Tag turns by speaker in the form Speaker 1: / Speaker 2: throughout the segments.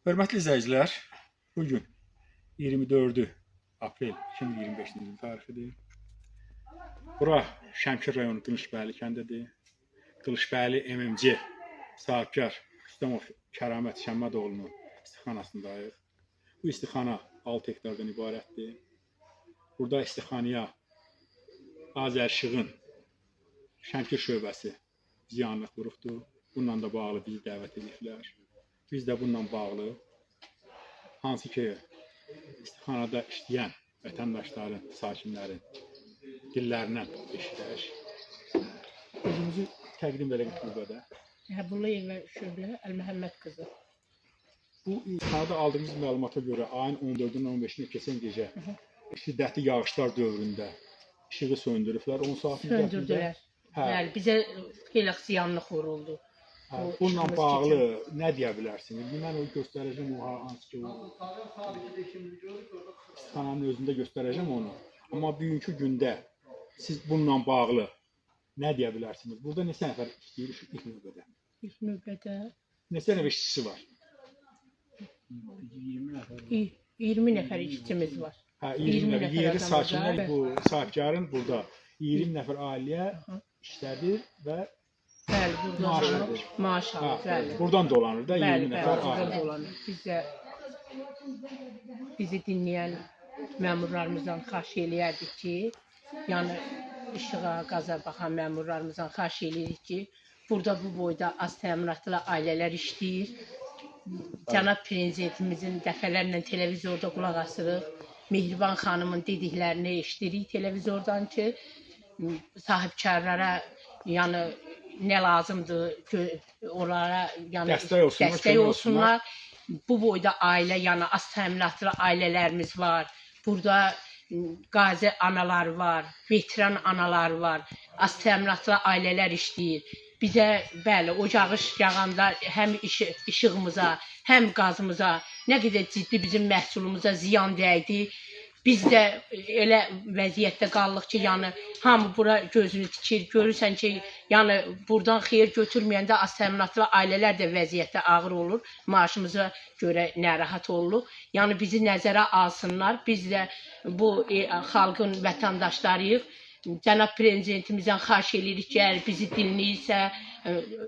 Speaker 1: Hörmətli izləyicilər, bugün 24 aprel 2025 tarixidir. Bura Şəmkir rayonu Qılışbəyli kəndidir. Qılışbəyli MMC sahibkar Rüstəmov Kəramət Şəmmədoğlu'nun istixanasındayıq. Bu istixana 6 hektardan ibarətdir. Burada istixanaya Azərşığın Şəmkir şöbəsi ziyanlıq vurubdur. Bununla da bağlı bizi dəvət ediblər. Biz də bununla bağlı hansı ki istixanada işləyən vətəndaşların, sakinlərin dillərindən eşidək. Özümüzü təqdim edək burada.
Speaker 2: Həbullayeva Şöblə Əl-Məhəmməd qızı.
Speaker 1: Bu istixanada aldığımız məlumata görə ayın 14-dən 15-nə keçən gecə şiddətli yağışlar dövründə işığı söndürüblər 10 saat müddətində.
Speaker 2: Söndürdülər. Bəli, bizə xeyli ziyanlıq vuruldu.
Speaker 1: Bununla bağlı nə deyə bilərsiniz? Mən o göstərəcəm, o hansı ki istixananın özündə göstərəcəm onu. Amma bugünkü gündə siz bununla bağlı nə deyə bilərsiniz? Burada neçə nəfər işləyir ilk növbədə?
Speaker 2: İlk növbədə
Speaker 1: Neçə nəfər işçisi var?
Speaker 2: 20 nəfər işçimiz var.
Speaker 1: 20 nəfər. Yerli sakinlər bu sahibkarın burada 20 nəfər ailəyə işlədir və
Speaker 2: bəli, buradan maaş alır. Bəli.
Speaker 1: Buradan dolanır da 20 nəfər ailə.
Speaker 2: Bizə bizi dinləyən məmurlarımızdan xahiş eləyərdik ki, yəni işığa, qaza baxan məmurlarımızdan xahiş eləyirik ki, burada bu boyda az təminatlı ailələr işləyir. Cənab Prezidentimizin dəfələrlə televizorda qulaq asırıq. Mehriban xanımın dediklərini eşidirik televizordan ki, sahibkarlara yəni nə lazımdır onlara yəni dəstək olsunlar. Bu boyda ailə, yəni az təminatlı ailələrimiz var. Burada qazi analar var, veteran analar var. Az təminatlı ailələr işləyir. Bizə bəli, ocağı yağanda həm işığımıza, həm qazımıza nə qədər ciddi bizim məhsulumuza ziyan dəydi. Biz də elə vəziyyətdə qaldıq ki, yəni hamı bura gözünü tikir. Görürsən ki, yəni buradan xeyir götürməyəndə az təminatlı ailələr də vəziyyətdə ağır olur. Maaşımıza görə narahat oluruq. Yəni bizi nəzərə alsınlar. Biz də bu xalqın vətəndaşlarıyıq. Cənab Prezidentimizdən xahiş eləyirik ki, əgər bizi dinləyirsə,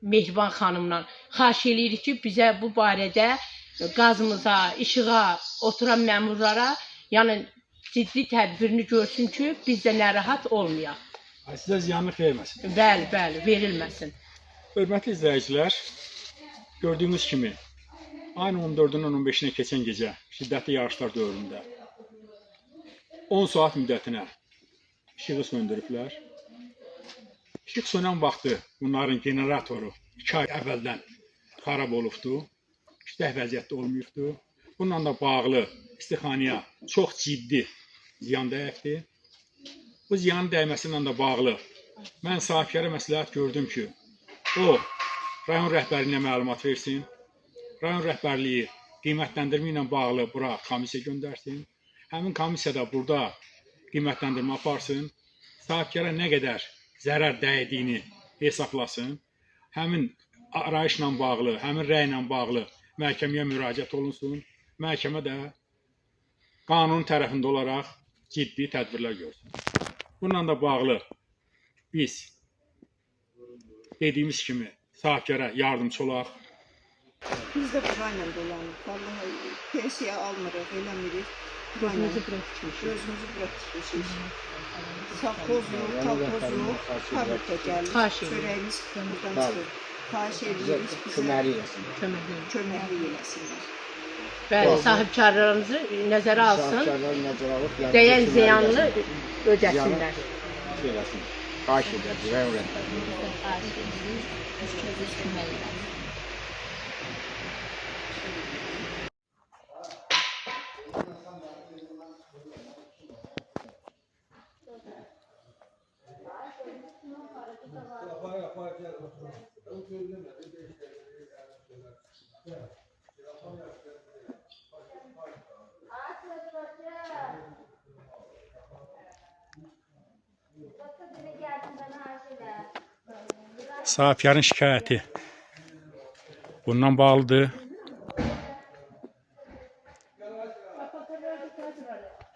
Speaker 2: Mehriban xanımla xahiş eləyirik ki, bizə bu barədə qazımıza, işığa oturan məmurlara yəni ciddi tədbirini görsün ki, biz də narahat olmayaq.
Speaker 1: Sizə ziyanlıq verməsin.
Speaker 2: Bəli, bəli, verilməsin.
Speaker 1: Hörmətli izləyicilər, gördüyünüz kimi ayın 14-dən 15-nə keçən gecə şiddətli yağışlar dövründə 10 saat müddətinə işığı söndürüblər. İşıq sönən vaxtı bunların generatoru 2 ay əvvəldən xarab olubdur. İşlək vəziyyətdə olmayıbdır. Bununla da bağlı istixanaya çox ciddi ziyan dəyibdir. Bu ziyanın dəyməsinə də bağlı mən sahibkara məsləhət gördüm ki, o rayon rəhbərliyinə məlumat versin. Rayon rəhbərliyi qiymətləndirmə ilə bağlı bura komissiya göndərsin. Həmin komissiyada burada qiymətləndirmə aparsın. Sahibkara nə qədər zərər dəydiyini hesablasın. Həmin arayışla bağlı, həmin rəylə bağlı məhkəməyə müraciət olunsun. Məhkəmə də qanun tərəfində olaraq ciddi tədbirlər görsün. Bununla da bağlı biz dediyimiz kimi sahibkara yardımçı olaq.
Speaker 3: Biz də burayla dolanırıq. Vallahi pensiya almırıq, eləmirik.
Speaker 2: Gözümüzü bura tikmişik.
Speaker 3: Gözümüzü bura tikmişik. Safxoz yox, tavxoz yox. Fabrikə gəlir. Çörəyimiz buradan çıxır. Xahiş edirik bizə köməkli eləsinlər.
Speaker 2: Bəli, sahibkarlarımızı nəzərə alsın, dəyən ziyanını ödəsinlər.
Speaker 4: Xahiş edək, rayon rəhbərliyi.
Speaker 1: Sahibkarın şikayəti. bundan bağlıdır.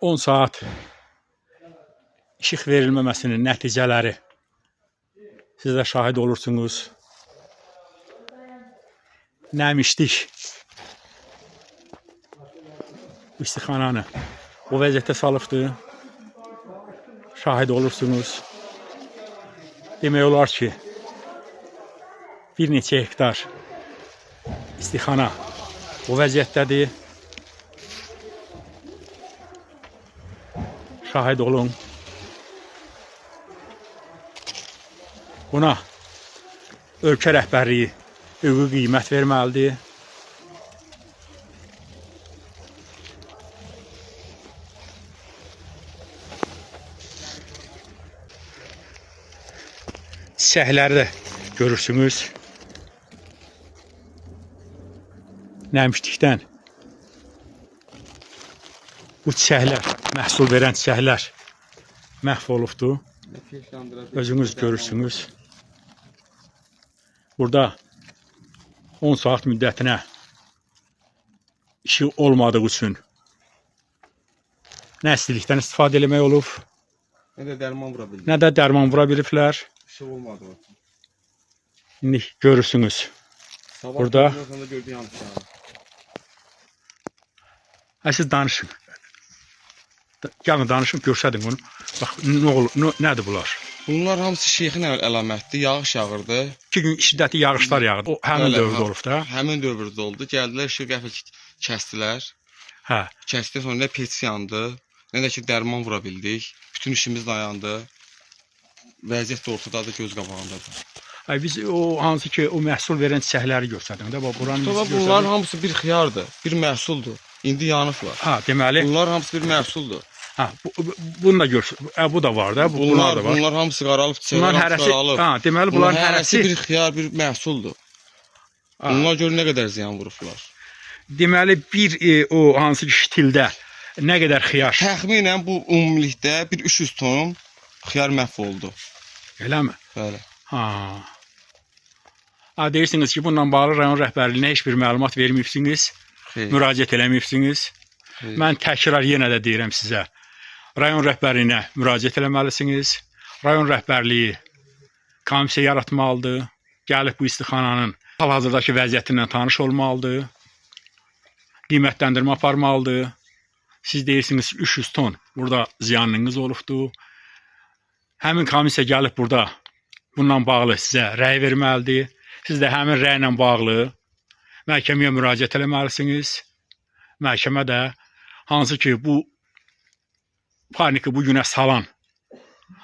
Speaker 1: 10 saat işıq verilməməsinin nəticələri. Siz də şahid olursunuz. Nəmişlik istixananı o vəziyyətə salıbdır. Şahid olursunuz. Demək olar ki, bir neçə hektar istixana o vəziyyətdədir. Şahid olun. Buna ölkə rəhbərliyi hüquqi qiymət verməlidir. Çiçəkləri də görürsünüz. Nəmişlikdən bu çiçəklər, məhsul verən çiçəklər məhv olubdur. Özünüz görürsünüz. Burada 10 saat müddətinə işıq olmadığı üçün nə istilikdən istifadə eləmək olub,
Speaker 5: nə də dərman vura bildik.
Speaker 1: nə də dərman vura biliblər.
Speaker 5: İşıq olmadı o.
Speaker 1: İndi görürsünüz.
Speaker 5: Sabah
Speaker 1: Burada
Speaker 5: sonra gördük yanlış.
Speaker 1: siz danışın. Gəlin danışın, görsədin bunu. Bax, nədir bunlar?
Speaker 5: Bunlar hamısı şeyxin əlamətdir. Yağış yağırdı.
Speaker 1: 2 gün şiddətli yağışlar yağdı. O həmin
Speaker 5: Bəli,
Speaker 1: dövrdə olub da.
Speaker 5: Həmin dövrdə oldu. Gəldilər, işığı qəfil kəsdilər.
Speaker 1: Hə.
Speaker 5: Kəsdikdən sonra nə pec yandı, nə də ki dərman vura bildik. Bütün işimiz dayandı. Vəziyyət də ortadadır, göz qabağındadır.
Speaker 1: Ay biz o hansı ki o məhsul verən çiçəkləri göstərdin də. Bax buranın
Speaker 5: Sonra bunların hamısı bir xiyardır, bir məhsuldur. İndi yanıblar.
Speaker 1: Ha, deməli.
Speaker 5: Bunlar hamısı bir məhsuldur.
Speaker 1: Ha, bunu da görsün. Bu da var da, bunlar da var.
Speaker 5: Bunlar hamısı qaralıb, çiçəklər
Speaker 1: Bunların
Speaker 5: hamısı
Speaker 1: hərəsi,
Speaker 5: qaralıb.
Speaker 1: ha, deməli bunların hərəsi
Speaker 5: bir xiyar, bir məhsuldur. Bunlar gör nə qədər ziyan vurublar.
Speaker 1: Deməli bir o hansı ki ştildə nə qədər xiyar.
Speaker 5: Təxminən bu ümumilikdə bir 300 ton xiyar məhv oldu.
Speaker 1: Eləmi?
Speaker 5: Bəli.
Speaker 1: Ha. Ha, deyirsiniz ki, bununla bağlı rayon rəhbərliyinə heç bir məlumat verməyibsiniz, müraciət eləməyibsiniz. Mən təkrar yenə də deyirəm sizə. Rayon rəhbərliyinə müraciət eləməlisiniz. Rayon rəhbərliyi komissiya yaratmalıdır. Gəlib bu istixananın hal-hazırdakı vəziyyətindən tanış olmalıdır. Qiymətləndirmə aparmalıdır. Siz deyirsiniz 300 ton burada ziyanınız olubdur. Həmin komissiya gəlib burada bununla bağlı sizə rəy verməlidir. Siz də həmin rəylə bağlı məhkəməyə müraciət eləməlisiniz. Məhkəmə də hansı ki bu paniki bu günə salan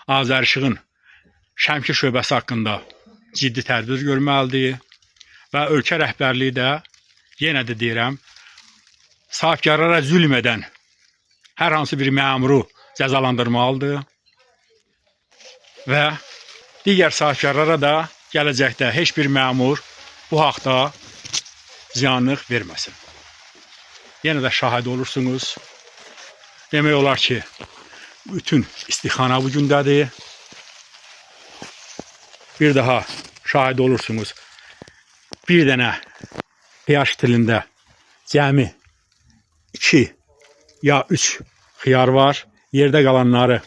Speaker 1: Azərişığın Şəmkir şöbəsi haqqında ciddi tədbir görməlidir. Və ölkə rəhbərliyi də yenə də deyirəm, sahibkarlara zülm edən hər hansı bir məmuru cəzalandırmalıdır. Və digər sahibkarlara da gələcəkdə heç bir məmur bu haqda ziyanlıq verməsin. Yenə də şahid olursunuz. Demək olar ki, bütün istixana bu gündədir. Bir daha şahid olursunuz. Bir dənə pH tilində cəmi 2 ya 3 xiyar var. Yerdə qalanları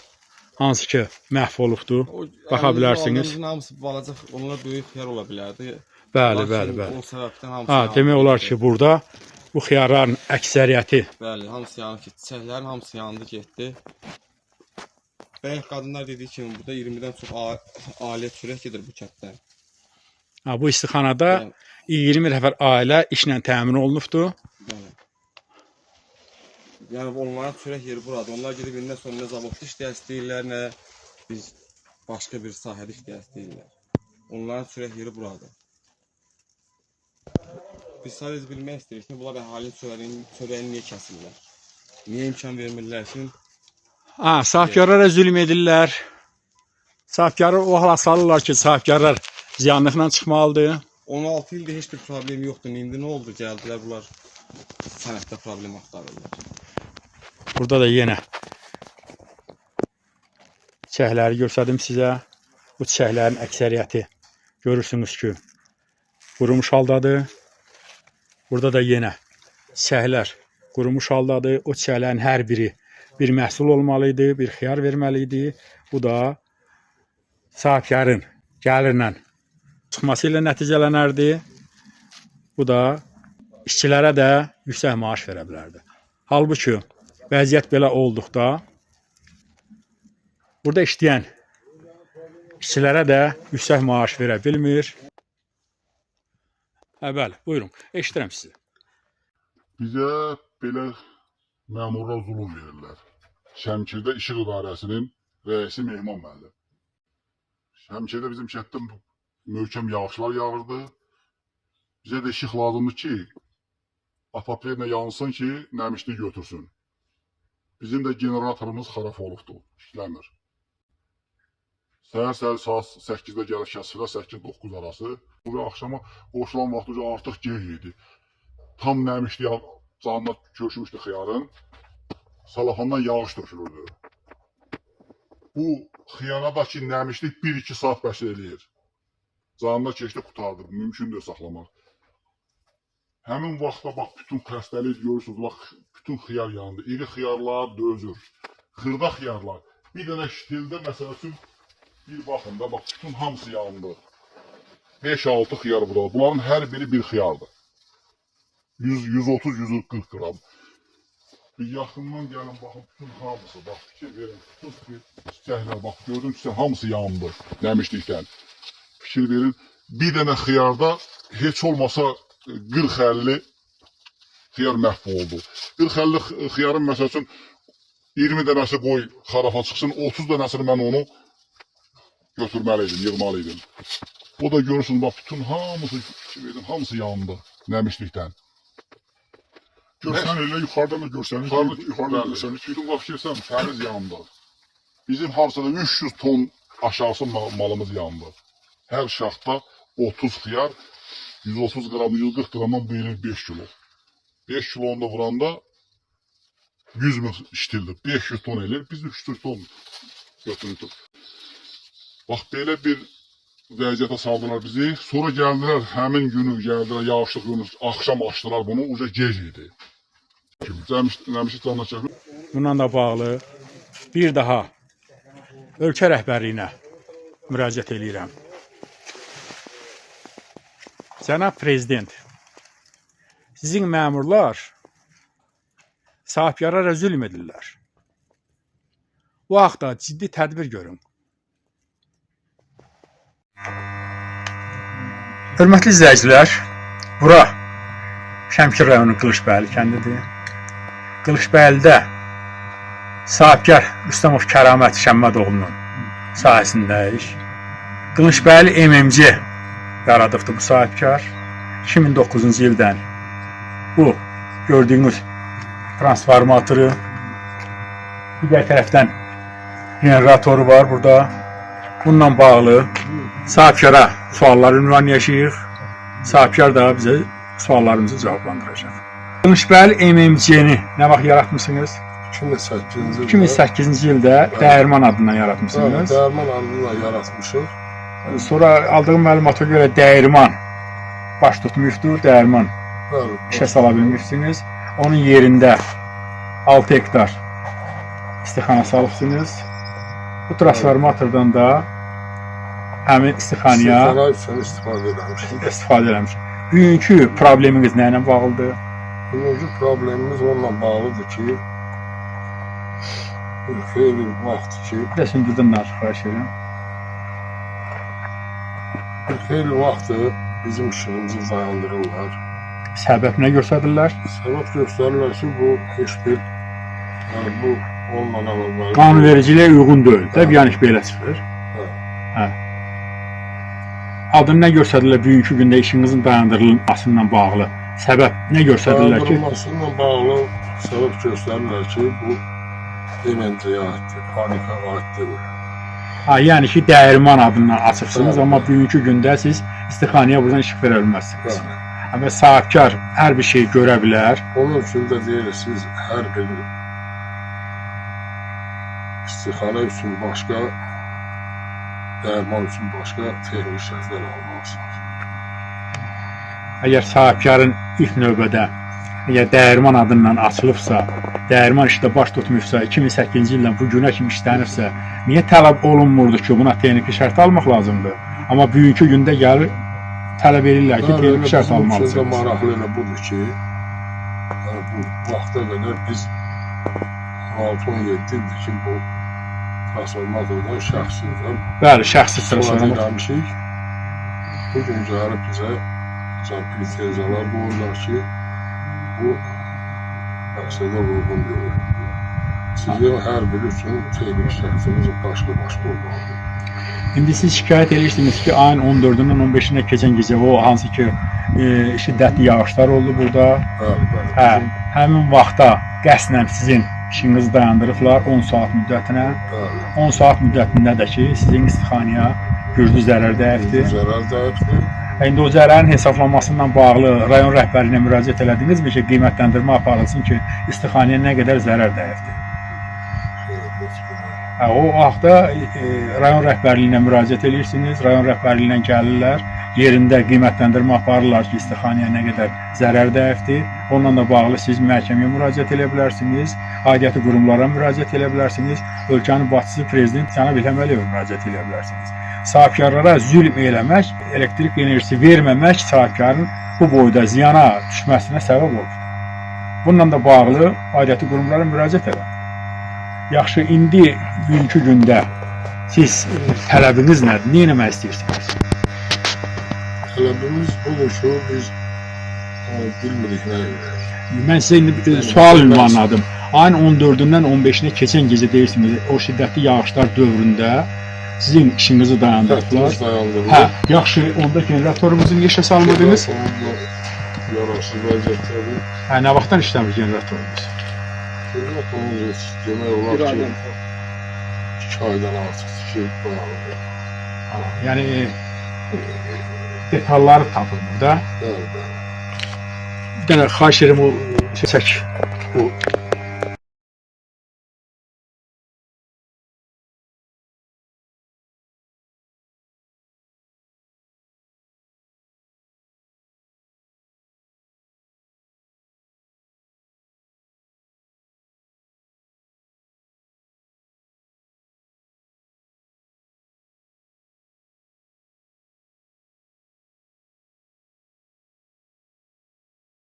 Speaker 1: hansı ki məhv olubdur. Baxa bilərsiniz.
Speaker 5: Hamısı balaca, onlar böyük xiyar ola bilərdi.
Speaker 1: Bəli, bəli, bəli.
Speaker 5: O səbəbdən hamısı.
Speaker 1: Ha, demək olar ki, burada bu xiyarların əksəriyyəti.
Speaker 5: Bəli, hamısı yanıb getdi. Çiçəklərin hamısı yandı, getdi. Bəyə qadınlar dediyi kimi burada 20-dən çox ailə çörək gedir bu kənddən.
Speaker 1: Ha, bu istixanada 20 nəfər ailə işlə təmin olunubdur.
Speaker 5: Bəli. Yəni onların çörək yeri buradır. Onlar gedib indi sonra nə zavodda işləyə istəyirlər, nə biz başqa bir sahədə işləyə istəyirlər. Onların çörək yeri buradır. Biz sadəcə bilmək istəyirik ki, bunlar əhalinin çörəyini niyə kəsirlər? Niyə imkan vermirlər ki?
Speaker 1: Ha, sahibkarlara zülm edirlər. Sahibkarı o hala salırlar ki, sahibkarlar ziyanlıqla çıxmalıdır.
Speaker 5: 16 ildir heç bir problem yoxdur. İndi nə oldu? Gəldilər bunlar sənətdə problem axtarırlar.
Speaker 1: Burada da yenə çiçəkləri göstərdim sizə. Bu çiçəklərin əksəriyyəti görürsünüz ki, qurumuş haldadır. Burada da yenə çiçəklər qurumuş haldadır. O çiçəklərin hər biri bir məhsul olmalı idi, bir xiyar verməli idi. Bu da sahibkarın gəlirlə çıxması ilə nəticələnərdi. Bu da işçilərə də yüksək maaş verə bilərdi. Halbuki vəziyyət belə olduqda burada işləyən işçilərə də yüksək maaş verə bilmir. Bəli, buyurun, eşidirəm sizi.
Speaker 6: Bizə belə məmurlar zulm verirlər. Şəmkirdə İşıq İdarəsinin rəisi Mehman müəllim. Şəmkirdə bizim kənddə möhkəm yağışlar yağırdı. Bizə də işıq lazımdır ki, atoplerlə yansın ki, nəmişlik götürsün. Bizim də generatorumuz xarab olubdur, işləmir. Səhər saat 8-də gəlir kəsirlər, 8-9 arası. Bu axşama qoşulan vaxtı artıq gec idi. Tam nəmişlik canına köşmüşdü xiyarın. Salafandan yağış tökülürdü. Bu xiyana ki nəmişlik 1-2 saat bəs eləyir. Canına keçdi, qutardı. Mümkündür saxlamaq. Həmin vaxtda bax bütün xəstəlik görürsünüz, bax bütün xiyar yandı. İri xiyarlar dözür. Xırda xiyarlar. Bir dənə ştildə məsəl üçün bir baxın da bax bütün hamısı yandı. 5-6 xiyar burada. Bunların hər biri bir xiyardır. 130-140 qram. Bir yaxından gəlin baxın bütün hamısı. Bax fikir verin. Bütün çiçəklər bax gördüm ki hamısı yandı nəmişlikdən. Fikir verin. Bir dənə xiyarda heç olmasa 40-50 xiyar məhv oldu. 40-50 xiyarın məsəl üçün 20 dənəsi qoy xarafa çıxsın, 30 dənəsini mən onu götürməliydim, yığmalıydım. O da görürsünüz, bax bütün hamısı, hamısı yandı nəmişlikdən.
Speaker 7: Görsən elə yuxarıdan da görsəniz, yuxarıdan görsəniz.
Speaker 6: Bütün bax girsən, təmiz yandı. Bizim hansıda 300 ton aşağısı malımız yandı. Hər şaxta 30 xiyar, 130 qram, 140 qramdan buyurur 5 kilo. 5 kilonu da vuranda 100 min iştildir. 500 ton eləyir, biz 300 ton götürürdük. Bax belə bir vəziyyətə saldılar bizi. Sonra gəldilər, həmin günü gəldilər, yağışlıq günü, axşam açdılar bunu, uca gec idi. Nəmişlik canına çəkir.
Speaker 1: Bununla da bağlı bir daha ölkə rəhbərliyinə müraciət edirəm. Cənab Prezident, sizin məmurlar sahibkarlara zülm edirlər. Bu haqda ciddi tədbir görün. Hörmətli izləyicilər, bura Şəmkir rayonu Qılıçbəyli kəndidir. Qılıçbəylidə sahibkar Rüstəmov Kəramət Şəmmədoğlu'nun sahəsindəyik. Qılıçbəyli MMC yaradıbdır bu sahibkar. 2009-cu ildən bu gördüyünüz transformatoru, digər tərəfdən generatoru var burada. Bununla bağlı sahibkara suallar ünvanlayacağıq. Sahibkar da bizə suallarımızı cavablandıracaq. Qılıçbəyli MMC-ni nə vaxt yaratmışsınız? 2008-ci ildə Dəyirman adından yaratmışsınız.
Speaker 7: Dəyirman adından yaratmışıq.
Speaker 1: Sonra aldığım məlumata görə Dəyirman baş tutmuşdur, Dəyirman işə sala bilmişsiniz. Onun yerində 6 hektar istixana salıbsınız. Bu transformatordan da həmin istixanaya istifadə eləmiş. Bugünkü probleminiz nə ilə bağlıdır?
Speaker 7: Bugünkü problemimiz onunla bağlıdır ki, bir xeyli vaxt ki,
Speaker 1: Rəsmdən xahiş edirəm.
Speaker 7: bir xeyli vaxtdır bizim işimizi dayandırırlar.
Speaker 1: Səbəb nə göstərirlər?
Speaker 7: Səbəb göstərirlər ki, bu heç bir, yəni bu olmadan olmalı.
Speaker 1: Qanunvericiliyə uyğun deyil. Təbii yəni ki, belə çıxır. Hə. Adını nə göstərirlər bugünkü gündə işinizin dayandırılmasından bağlı? Səbəb nə göstərirlər ki?
Speaker 7: Dayandırılmasıyla bağlı səbəb göstərirlər ki, bu MMC-yə aiddir, fabrikaya aiddir.
Speaker 1: Ha, yəni ki, Dəyirman adından açıbsınız, amma bugünkü gündə siz istixanaya buradan işıq verə bilməzsiniz. Amma sahibkar hər bir şey görə bilər.
Speaker 7: Onun üçün də deyirik, siz hər bir istixana üçün başqa, dəyirman üçün başqa texnik şərtlər almalısınız.
Speaker 1: Əgər sahibkarın ilk növbədə əgər dəyirman adından açılıbsa, dəyirman işdə baş tutmuşsa, 2008-ci ildən bu günə kimi işlənirsə, niyə tələb olunmurdu ki, buna texniki şərt almaq lazımdır? Amma bugünkü gündə gəlir tələb edirlər ki, texniki şərt almalısınız.
Speaker 7: Bizim üçün də maraqlı elə budur ki, bu vaxta qədər biz 16-17 ildir ki, bu transformatordan şəxsidir.
Speaker 1: Bəli, şəxsi transformator.
Speaker 7: Eləmişik. Bu gün gəlib bizə pretenziyalar qoyurlar ki, bu məqsədə uyğun deyil. Sizin hər biri üçün texnik şərtiniz başqa olmalıdır.
Speaker 1: İndi siz şikayət edirsiniz ki, ayın 14-dən 15-nə keçən gecə o hansı ki şiddətli yağışlar oldu burada.
Speaker 7: Bəli.
Speaker 1: Həmin vaxtda qəsdən sizin işinizi dayandırıblar 10 saat müddətinə. 10 saat müddətində də ki, sizin istixanaya güclü zərər dəyibdir.
Speaker 7: Zərər dəyibdir.
Speaker 1: İndi o zərərin hesablanmasından bağlı rayon rəhbərliyinə müraciət elədinizmi ki, qiymətləndirmə aparılsın ki, istixanaya nə qədər zərər dəyibdir? O vaxtda rayon rəhbərliyinə müraciət edirsiniz, rayon rəhbərliyindən gəlirlər, yerində qiymətləndirmə aparırlar ki, istixanaya nə qədər zərər dəyibdir. Onunla da bağlı siz məhkəməyə müraciət edə bilərsiniz, aidiyyəti qurumlara müraciət edə bilərsiniz, ölkənin başçısı prezident Cənab İlham Əliyevə müraciət edə bilərsiniz. Sahibkarlara zülm eləmək, elektrik enerjisi verməmək sahibkarın bu boyda ziyana düşməsinə səbəb olur. Bununla da bağlı aidiyyəti qurumlara müraciət edin. Yaxşı, indi bugünkü gündə siz tələbiniz nədir? Nə etmək istəyirsiniz?
Speaker 7: Tələbimiz budur ki, biz bilmirik nə edək.
Speaker 1: Mən sizə indi sual ünvanladım. Ayın 14-dən 15-nə keçən gecə deyirsiniz, o şiddətli yağışlar dövründə sizin işinizi dayandırdılar. Hə, yaxşı, onda generatorumuzu niyə işə salmadınız?
Speaker 7: Yararsız vəziyyətdədir.
Speaker 1: Hə, nə vaxtdan işləmir generatorumuz?
Speaker 7: Generatorumuz demək olar ki, 2 aydan artıq ki, bağlıdır.
Speaker 1: Yəni, detalları tapılmır da.
Speaker 7: Bəli.
Speaker 1: Bir dənə xahiş edirəm o çək.